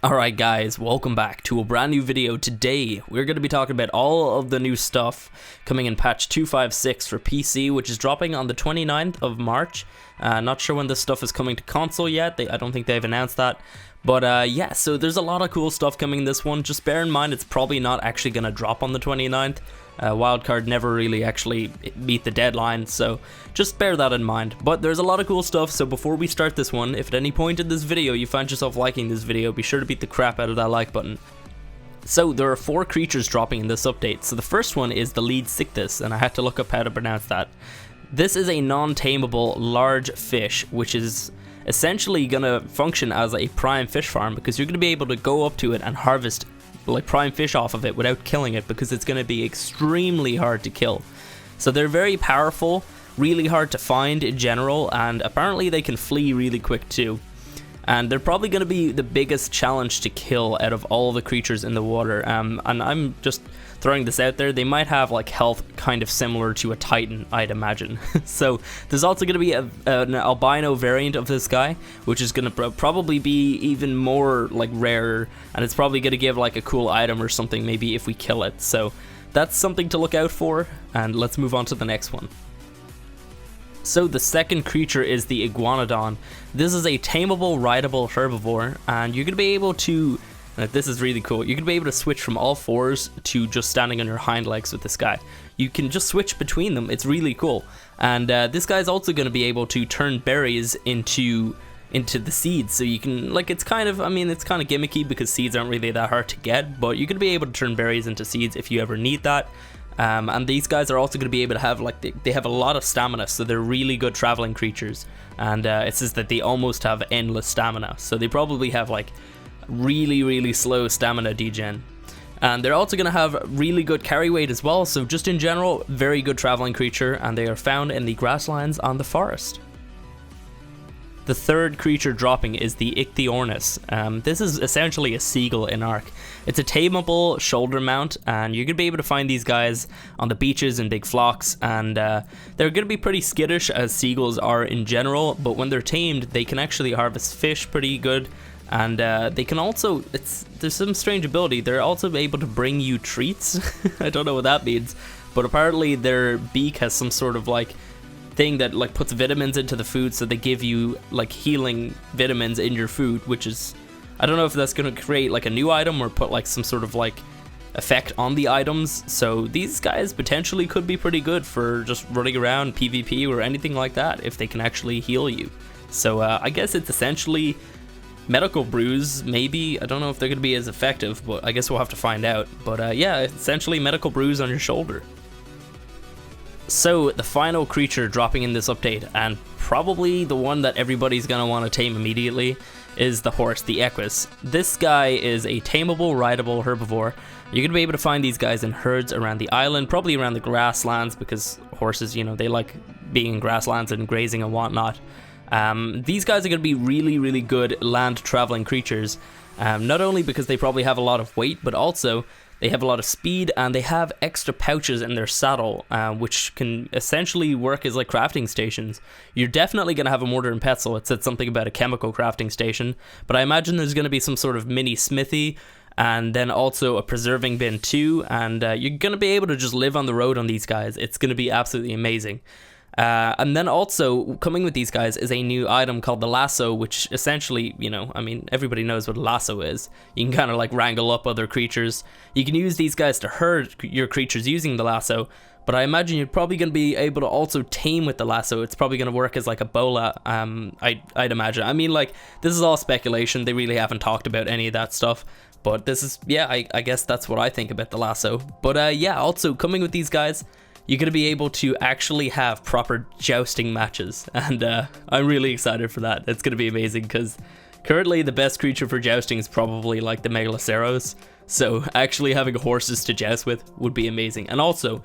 Alright guys, welcome back to a brand new video. Today we're going to be talking about all of the new stuff coming in patch 256 for PC, which is dropping on the 29th of March. Not sure when this stuff is coming to console yet. I don't think they've announced that. But yeah, so there's a lot of cool stuff coming in this one. Just bear in mind it's probably not actually going to drop on the 29th. Wildcard never really actually beat the deadline, so just bear that in mind. But there's a lot of cool stuff, so before we start this one, if at any point in this video you find yourself liking this video, be sure to beat the crap out of that like button. So there are 4 creatures dropping in this update. So the first one is the Leedsichthys, and I had to look up how to pronounce that. This is a non-tameable large fish, which is essentially gonna function as a prime fish farm, because you're gonna be able to go up to it and harvest like prime fish off of it without killing it, because it's going to be extremely hard to kill. So they're very powerful, really hard to find in general, and apparently they can flee really quick too. And they're probably going to be the biggest challenge to kill out of all the creatures in the water. And I'm just throwing this out there, they might have like health kind of similar to a Titan, I'd imagine. So there's also going to be an albino variant of this guy, which is going to probably be even more like rarer, and it's probably going to give like a cool item or something maybe if we kill it. So that's something to look out for, and let's move on to the next one. So the second creature is the Iguanodon. This is a tameable, rideable herbivore, and you're going to be able to, this is really cool, you're going to be able to switch from all fours to just standing on your hind legs with this guy. You can just switch between them, it's really cool. And this guy's also going to be able to turn berries into the seeds, so you can, like, it's kind of gimmicky because seeds aren't really that hard to get, but you're going to be able to turn berries into seeds if you ever need that. And these guys are also going to be able to have, like, they have a lot of stamina, so they're really good traveling creatures. And it says that they almost have endless stamina, so they probably have like really slow stamina degen. And they're also going to have really good carry weight as well, so just in general, very good traveling creature, and they are found in the grasslands on the forest. The third creature dropping is the Ichthyornis. This is essentially a seagull in Ark. It's a tameable shoulder mount, and you're going to be able to find these guys on the beaches in big flocks, and they're going to be pretty skittish as seagulls are in general, but when they're tamed they can actually harvest fish pretty good, and they can also, there's some strange ability, they're also able to bring you treats. I don't know what that means, but apparently their beak has some sort of like thing that like puts vitamins into the food, so they give you like healing vitamins in your food, which is, I don't know if that's going to create like a new item or put like some sort of like effect on the items. So these guys potentially could be pretty good for just running around PvP or anything like that if they can actually heal you. So I guess it's essentially medical brews, maybe. I don't know if they're going to be as effective, but I guess we'll have to find out. But yeah, essentially medical brews on your shoulder. So the final creature dropping in this update, and probably the one that everybody's going to want to tame immediately, is the horse, the EQUUS. This guy is a tameable, rideable herbivore. You're going to be able to find these guys in herds around the island, probably around the grasslands, because horses, you know, they like being in grasslands and grazing and whatnot. These guys are going to be really good land traveling creatures, not only because they probably have a lot of weight, but also they have a lot of speed, and they have extra pouches in their saddle, which can essentially work as like crafting stations. You're definitely going to have a mortar and pestle. It said something about a chemical crafting station, but I imagine there's going to be some sort of mini smithy, and then also a preserving bin too, and you're going to be able to just live on the road on these guys. It's going to be absolutely amazing. And then also coming with these guys is a new item called the lasso, which essentially, you know, I mean, everybody knows what a lasso is. You can kind of like wrangle up other creatures. You can use these guys to herd your creatures using the lasso, but I imagine you're probably going to be able to also tame with the lasso. It's probably going to work as like a bola, I'd imagine. I mean, like, this is all speculation. They really haven't talked about any of that stuff. But this is, yeah, I guess that's what I think about the lasso. But yeah, also coming with these guys, you're going to be able to actually have proper jousting matches, and I'm really excited for that. It's going to be amazing, because currently the best creature for jousting is probably like the Megaloceros, so actually having horses to joust with would be amazing. And also,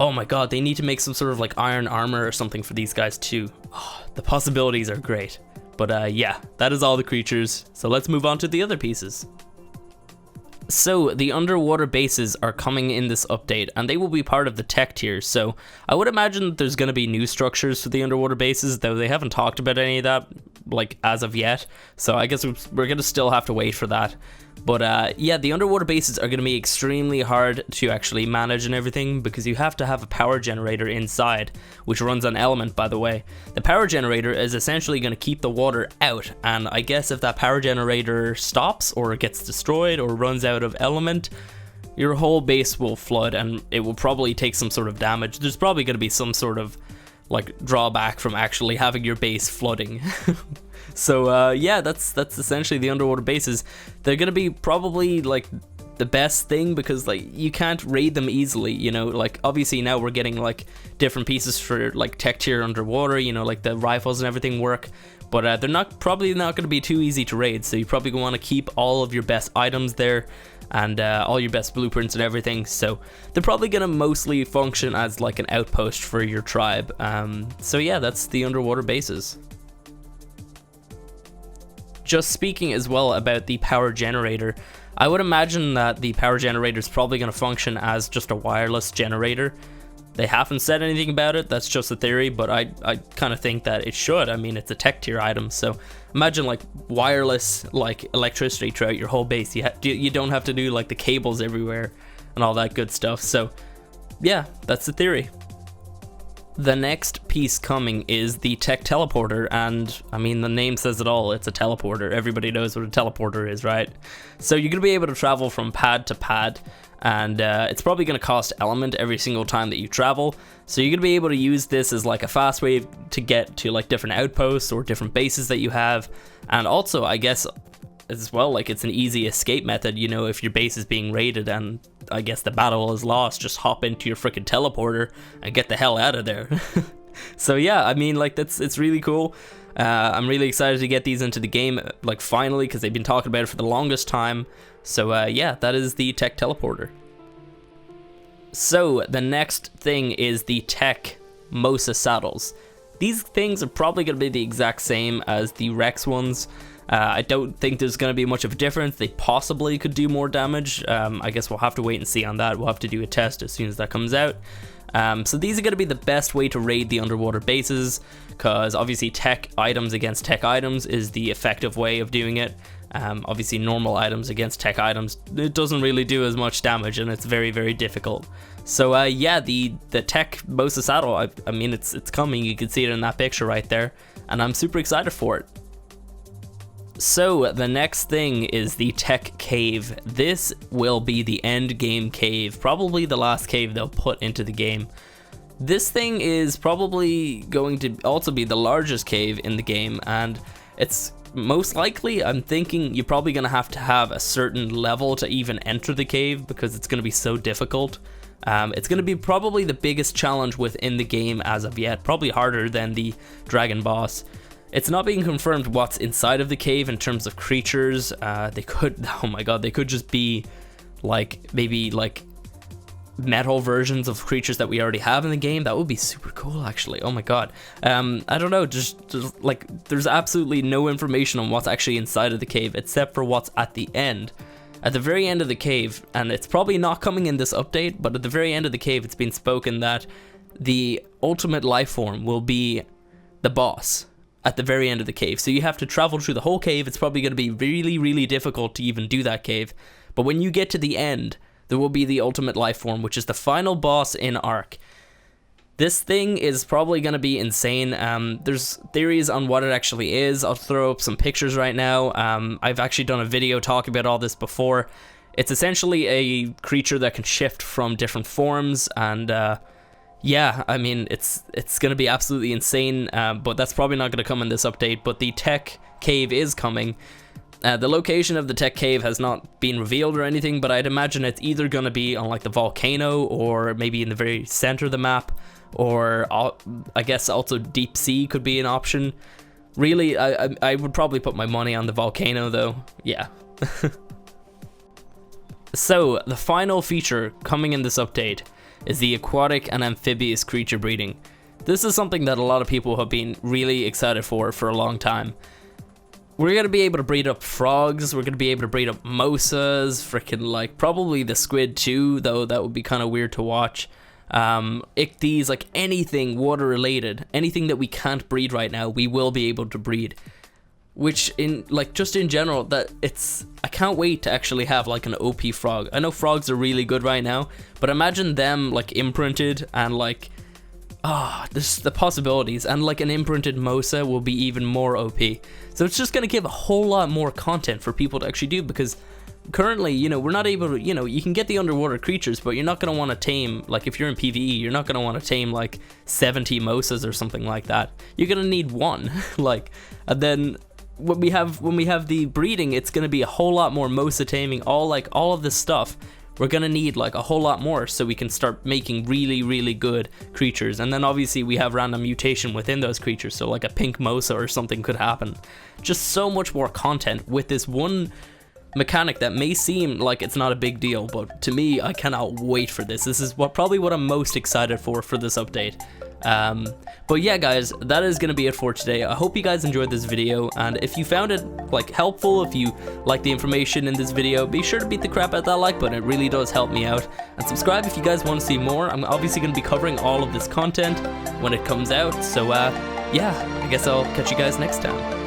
oh my god, they need to make some sort of like iron armor or something for these guys too. Oh, the possibilities are great. But yeah, that is all the creatures, so let's move on to the other pieces. So the underwater bases are coming in this update, and they will be part of the TEK tier, so I would imagine that there's going to be new structures for the underwater bases, though they haven't talked about any of that. like as of yet, so I guess we're gonna still have to wait for that. But yeah, the underwater bases are gonna be extremely hard to actually manage and everything, because you have to have a power generator inside, which runs on element, by the way. The power generator is essentially gonna keep the water out, and I guess if that power generator stops or gets destroyed or runs out of element, your whole base will flood and it will probably take some sort of damage. There's probably going to be some sort of like drawback from actually having your base flooding. So yeah, that's essentially the underwater bases. They're going to be probably like the best thing, because like you can't raid them easily, you know. Like obviously now we're getting like different pieces for like tech tier underwater, you know, like the rifles and everything work, but they're probably not going to be too easy to raid. So you probably want to keep all of your best items there, and all your best blueprints and everything. So they're probably gonna mostly function as like an outpost for your tribe. So yeah, that's the underwater bases. Just speaking as well about the power generator, I would imagine that the power generator is probably gonna function as just a wireless generator. They haven't said anything about it, that's just a theory, but I kind of think that it should. I mean, it's a tech tier item, so imagine like wireless like electricity throughout your whole base. You don't have to do like the cables everywhere and all that good stuff. So yeah, that's the theory. The next piece coming is the TEK Teleporter, and I mean, the name says it all. It's a teleporter. Everybody knows what a teleporter is, right? So you're gonna be able to travel from pad to pad, and it's probably going to cost element every single time that you travel. So you're going to be able to use this as like a fast way to get to like different outposts or different bases that you have. And also, I guess as well, like it's an easy escape method, you know, if your base is being raided and I guess the battle is lost, just hop into your freaking teleporter and get the hell out of there. So yeah, I mean, like it's really cool. I'm really excited to get these into the game, like finally, because they've been talking about it for the longest time. So yeah, that is the TEK Teleporter. So the next thing is the TEK Mosa saddles. These things are probably going to be the exact same as the Rex ones. I don't think there's going to be much of a difference. They possibly could do more damage. I guess we'll have to wait and see on that. We'll have to do a test as soon as that comes out. So these are going to be the best way to raid the underwater bases, because obviously tech items against tech items is the effective way of doing it. Obviously normal items against tech items, it doesn't really do as much damage, and it's very, very difficult. So yeah, the TEK Mosa saddle, I mean, it's coming. You can see it in that picture right there, and I'm super excited for it. So the next thing is the TEK Cave. This will be the end game cave, probably the last cave they'll put into the game. This thing is probably going to also be the largest cave in the game, and it's most likely, I'm thinking you're probably going to have a certain level to even enter the cave, because it's going to be so difficult. It's going to be probably the biggest challenge within the game as of yet, probably harder than the dragon boss. It's not being confirmed what's inside of the cave in terms of creatures. They could, oh my god, they could just be like maybe like metal versions of creatures that we already have in the game. That would be super cool, actually. Oh my god. I don't know, just like there's absolutely no information on what's actually inside of the cave except for what's at the end. At the very end of the cave, and it's probably not coming in this update, but at the very end of the cave, it's been spoken that the ultimate life form will be the boss at the very end of the cave. So you have to travel through the whole cave. It's probably going to be really, really difficult to even do that cave. But when you get to the end, there will be the ultimate life form, which is the final boss in Ark. This thing is probably going to be insane. There's theories on what it actually is. I'll throw up some pictures right now. I've actually done a video talking about all this before. It's essentially a creature that can shift from different forms, and yeah, I mean, it's going to be absolutely insane, but that's probably not going to come in this update. But the TEK Cave is coming. The location of the TEK Cave has not been revealed or anything, but I'd imagine it's either going to be on like the volcano, or maybe in the very center of the map, or I guess also deep sea could be an option. Really, I would probably put my money on the volcano though. Yeah. So the final feature coming in this update is the aquatic and amphibious creature breeding. This is something that a lot of people have been really excited for a long time. We're going to be able to breed up frogs, we're going to be able to breed up mosas, freaking like probably the squid too, though that would be kind of weird to watch. Ichthys, like anything water related, anything that we can't breed right now, we will be able to breed. which in like just in general that I can't wait to actually have like an OP frog. I know frogs are really good right now, but imagine them like imprinted and like this the possibilities, and like an imprinted Mosa will be even more OP. So it's just gonna give a whole lot more content for people to actually do, because currently, you know, we're not able to, you know, you can get the underwater creatures, but you're not going to want to tame, like if you're in PvE, you're not going to want to tame like 70 Mosas or something like that. You're going to need one. Like, and then when we have the breeding, it's going to be a whole lot more Mosa taming, all of this stuff. We're going to need like a whole lot more so we can start making really, really good creatures. And then obviously we have random mutation within those creatures, so like a pink Mosa or something could happen. Just so much more content with this one mechanic that may seem like it's not a big deal, but to me, I cannot wait for this. This is probably what I'm most excited for this update. But yeah, guys, that is gonna be it for today. I hope you guys enjoyed this video, and if you found it like helpful, if you like the information in this video, be sure to beat the crap out of that like button. It really does help me out, and subscribe if you guys want to see more. I'm obviously gonna be covering all of this content when it comes out, so yeah, I guess I'll catch you guys next time.